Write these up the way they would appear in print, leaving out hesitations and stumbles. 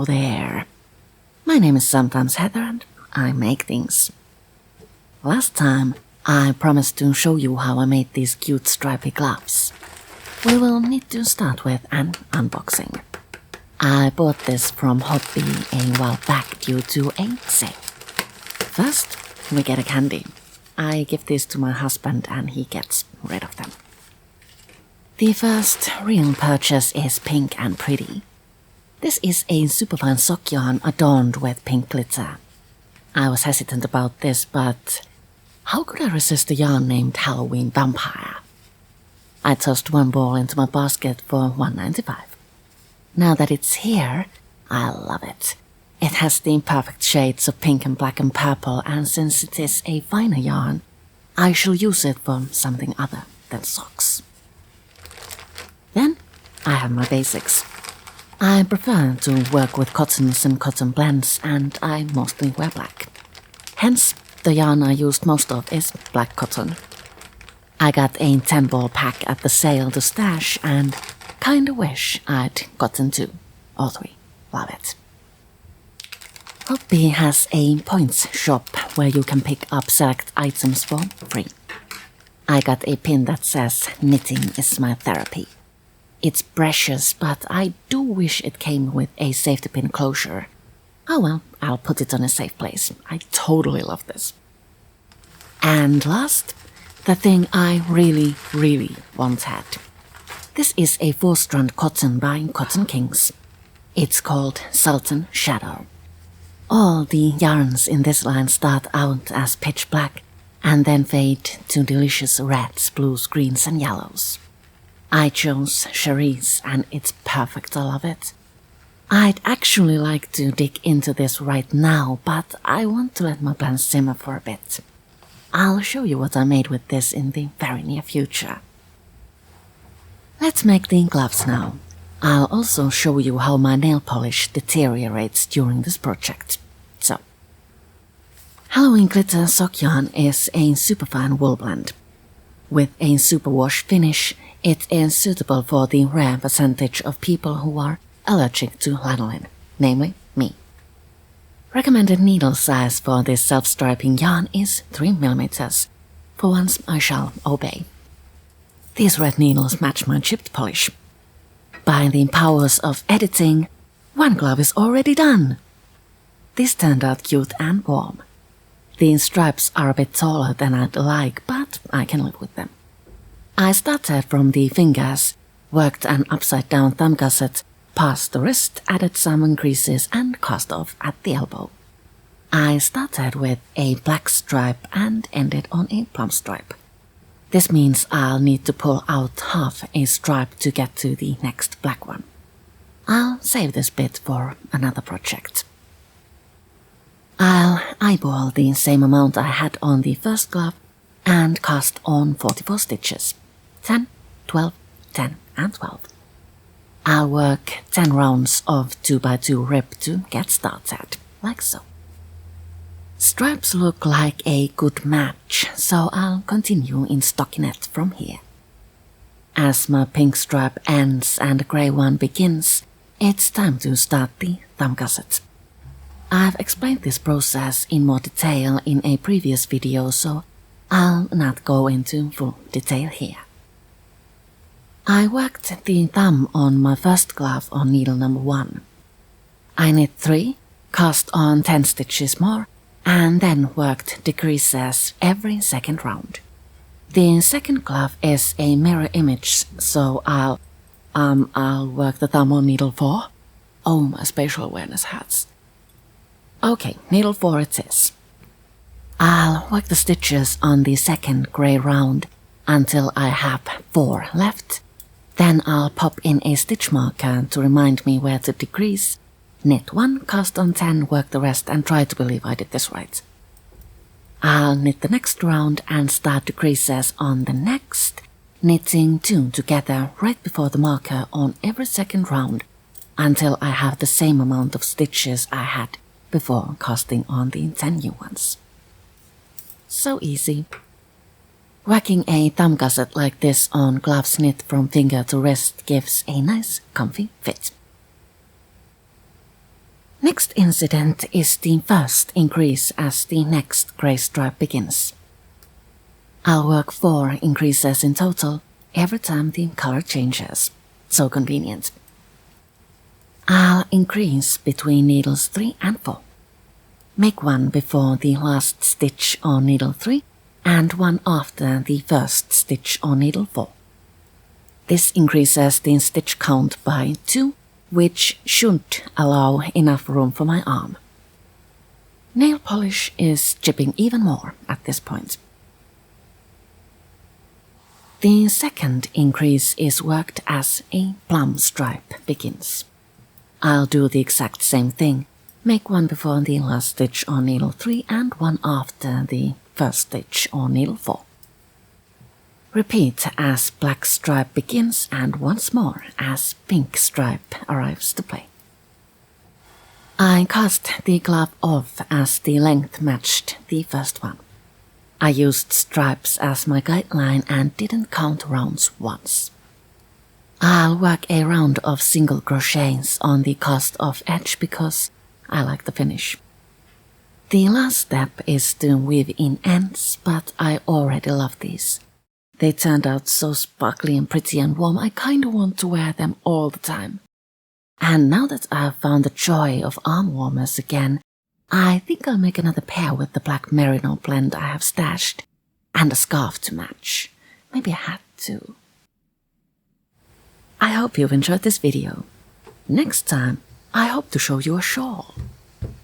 Hello there. My name is sometimes Heather and I make things. Last time I promised to show you how I made these cute stripy gloves. We will need to start with an unboxing. I bought this from Hobbii a while back due to a sale. First, we get a candy. I give this to my husband and he gets rid of them. The first real purchase is pink and pretty. This is a superfine sock yarn adorned with pink glitter. I was hesitant about this, but how could I resist a yarn named Halloween Vampire? I tossed one ball into my basket for $1.95. Now that it's here, I love it. It has the perfect shades of pink and black and purple, and since it is a finer yarn, I shall use it for something other than socks. Then I have my basics. I prefer to work with cottons and cotton blends, and I mostly wear black. Hence, the yarn I used most of is black cotton. I got a 10-ball pack at the sale to stash and kinda wish I'd gotten 2 or 3. Love it. Hobbii has a points shop where you can pick up select items for free. I got a pin that says knitting is my therapy. It's precious, but I do wish it came with a safety pin closure. Oh well, I'll put it on a safe place. I totally love this. And last, the thing I really wanted. This is a 4-strand cotton by Cotton Kings. It's called Sultan Shadow. All the yarns in this line start out as pitch black and then fade to delicious reds, blues, greens and yellows. I chose Cherise and it's perfect, I love it. I'd actually like to dig into this right now, but I want to let my blend simmer for a bit. I'll show you what I made with this in the very near future. Let's make the gloves now. I'll also show you how my nail polish deteriorates during this project. So, Halloween Glitter Sock Yarn is a superfine wool blend. With a superwash finish, it is suitable for the rare percentage of people who are allergic to lanolin, namely me. Recommended needle size for this self-striping yarn is 3mm. For once I shall obey. These red needles match my chipped polish. By the powers of editing, one glove is already done. This turned out cute and warm. The stripes are a bit taller than I'd like, but I can live with them. I started from the fingers, worked an upside-down thumb gusset, passed the wrist, added some creases and cast off at the elbow. I started with a black stripe and ended on a plum stripe. This means I'll need to pull out half a stripe to get to the next black one. I'll save this bit for another project. I'll eyeball the same amount I had on the first glove and cast on 44 stitches. 10, 12, 10 and 12. I'll work 10 rounds of 2x2 rib to get started, like so. Stripes look like a good match, so I'll continue in stockinette from here. As my pink stripe ends and the grey one begins, it's time to start the thumb gusset. I've explained this process in more detail in a previous video, so I'll not go into full detail here. I worked the thumb on my first glove on needle number 1. I knit 3, cast on 10 stitches more, and then worked the creases every second round. The second glove is a mirror image, so I'll work the thumb on needle 4. Oh, my spatial awareness hurts. Okay, needle 4 it is. I'll work the stitches on the second grey round until I have 4 left. Then I'll pop in a stitch marker to remind me where to decrease, knit 1, cast on 10, work the rest and try to believe I did this right. I'll knit the next round and start the creases on the next, knitting 2 together right before the marker on every second round until I have the same amount of stitches I had before casting on the 10 new ones. So easy. Working a thumb gusset like this on gloves knit from finger to wrist gives a nice, comfy fit. Next incident is the first increase as the next grey stripe begins. I'll work 4 increases in total every time the color changes. So convenient. I'll increase between needles 3 and 4. Make one before the last stitch on needle 3 and one after the first stitch on needle 4. This increases the stitch count by 2, which should allow enough room for my arm. Nail polish is chipping even more at this point. The second increase is worked as a plum stripe begins. I'll do the exact same thing. Make one before the last stitch on needle 3 and one after the first stitch on needle 4. Repeat as black stripe begins and once more as pink stripe arrives to play. I cast the glove off as the length matched the first one. I used stripes as my guideline and didn't count rounds once. I'll work a round of single crochets on the cast off edge because I like the finish. The last step is to weave in ends, but I already love these. They turned out so sparkly and pretty and warm, I kinda want to wear them all the time. And now that I've found the joy of arm warmers again, I think I'll make another pair with the black merino blend I have stashed, and a scarf to match. Maybe a hat too. I hope you've enjoyed this video. Next time, I hope to show you a shawl.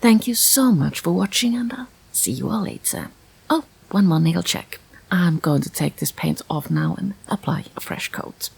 Thank you so much for watching and I'll see you all later. Oh, one more nail check. I'm going to take this paint off now and apply a fresh coat.